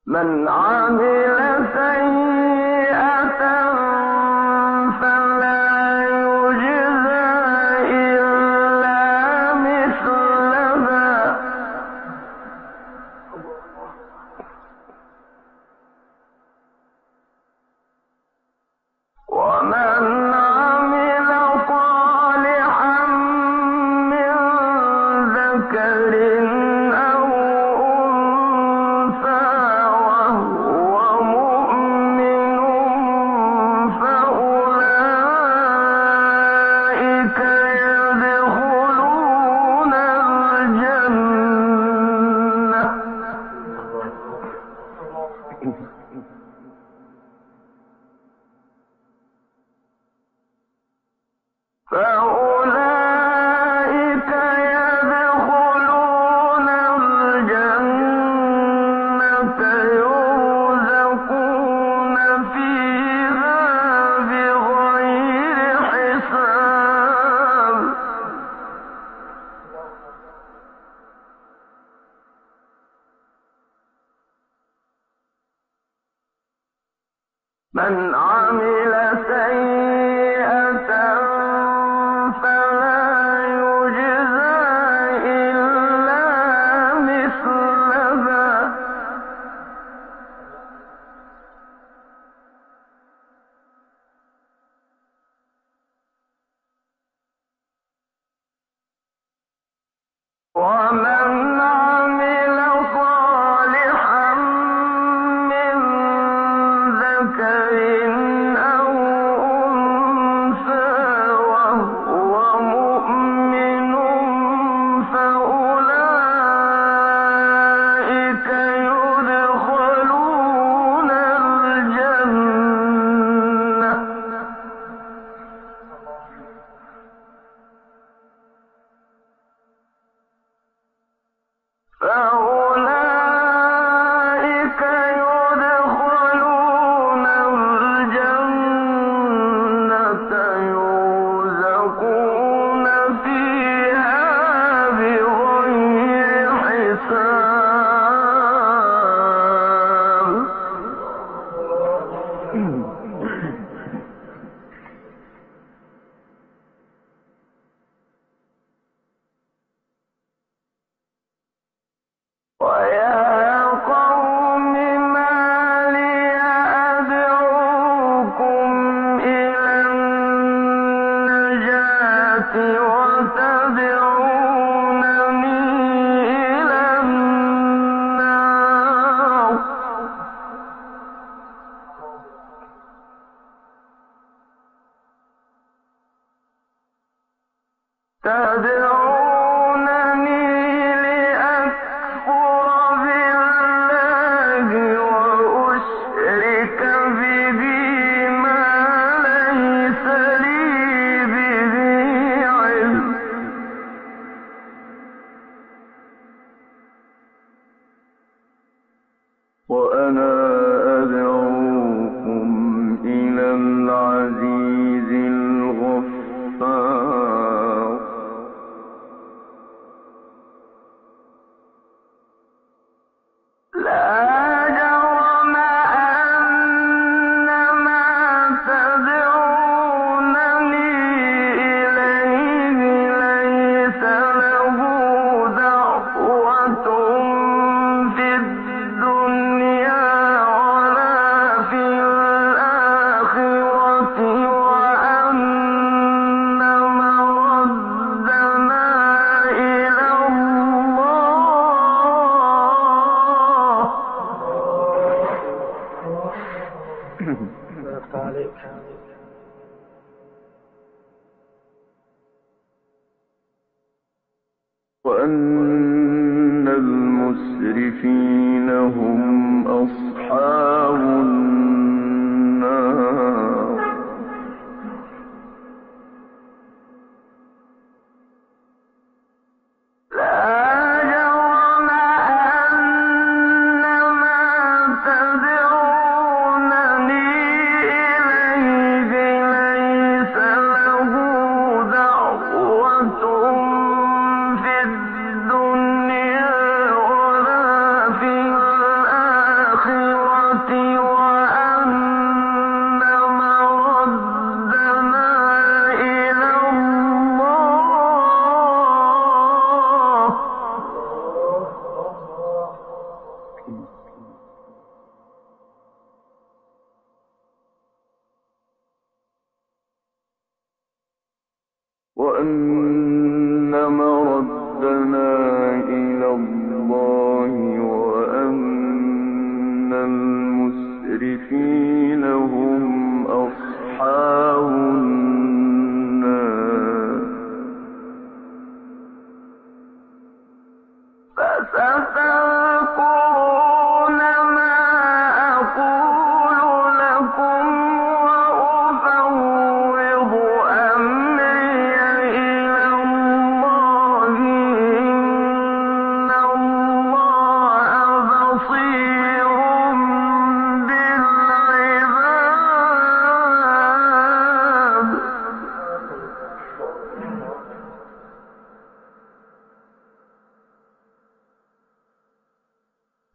من عمل سيئة فلا يجزى إلا مثلها ومن عمل صالحا من ذكر فأولئك يدخلون الجنة يرزقون فيها بغير حساب من عمل سيئة فلا يجزى إلا مثلها ومن عمل صالحا من ذكر أو أنثى وهو مؤمن فأولئك يدخلون الجنة فأولئك يدخلون الجنة يرزقون فيها بغير حساب ويا قوم ما لي أدعوكم إلى النجاة وتدعونني إلى النار تدعونني لأكفر بالله وأشرك به ما ليس لي به علم وأنا أدعوكم إلى العزيز الغفار وأن المسرفين هم أصحاب النار وأن مردنا إلى الله وأن المسرفين هم أصحاب النار فستذكرون ما أقول لكم وأفوض أمري إلى الله إن الله بصير بالعباد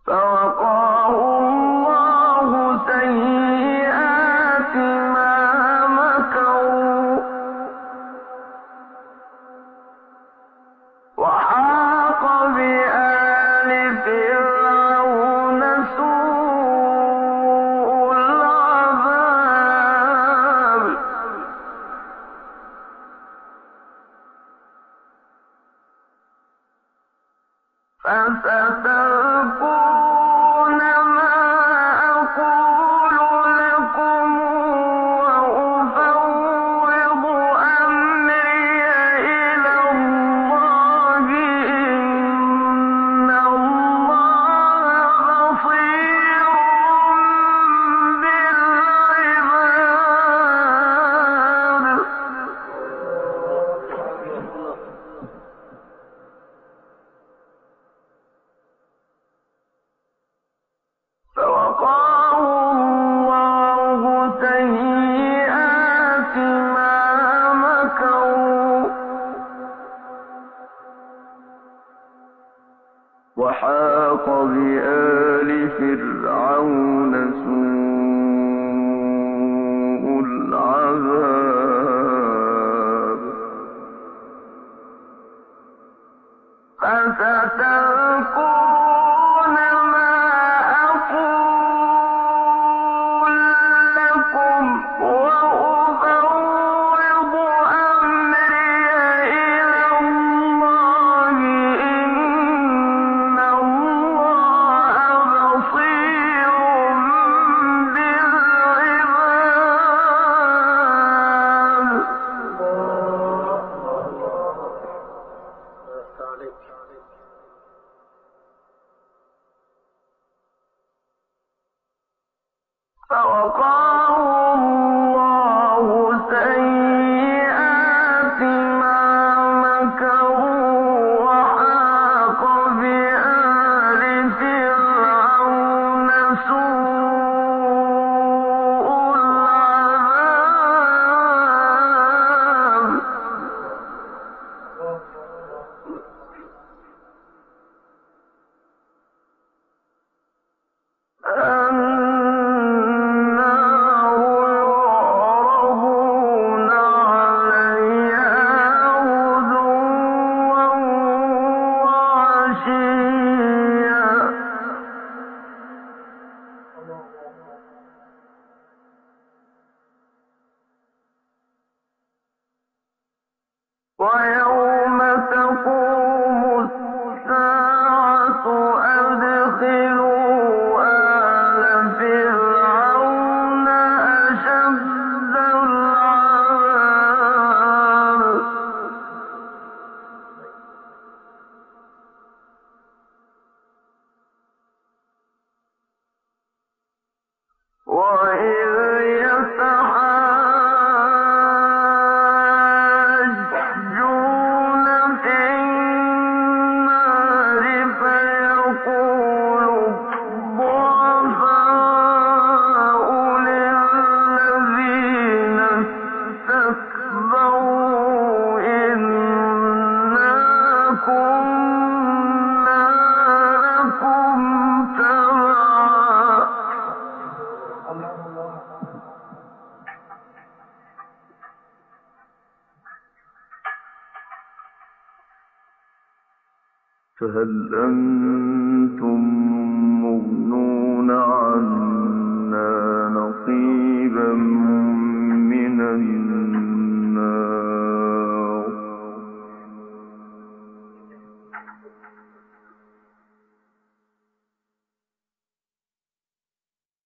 فوقاه الله سيئات ما مكروا وحاق بآل فرعون سوء العذاب فستذكرون ما أقول لكم وأفوض أمري إلى الله إن الله بصير بالعباد فوقاه الله سيئات ما مكروا وحاق بآل فرعون سوء العذاب فستذكرون ما أقول لكم وأفوض أمري إلى الله إن الله بصير بالعباد فوقاه الله سيئات ما مكروا وحاق بآل فرعون سوء العذاب النار يعرضون عليها غدوا وعشيا ويوم تقوم الساعة أدخلوا آل فرعون أشد العذاب فهل أنتم مغنون عنا نصيبا من النار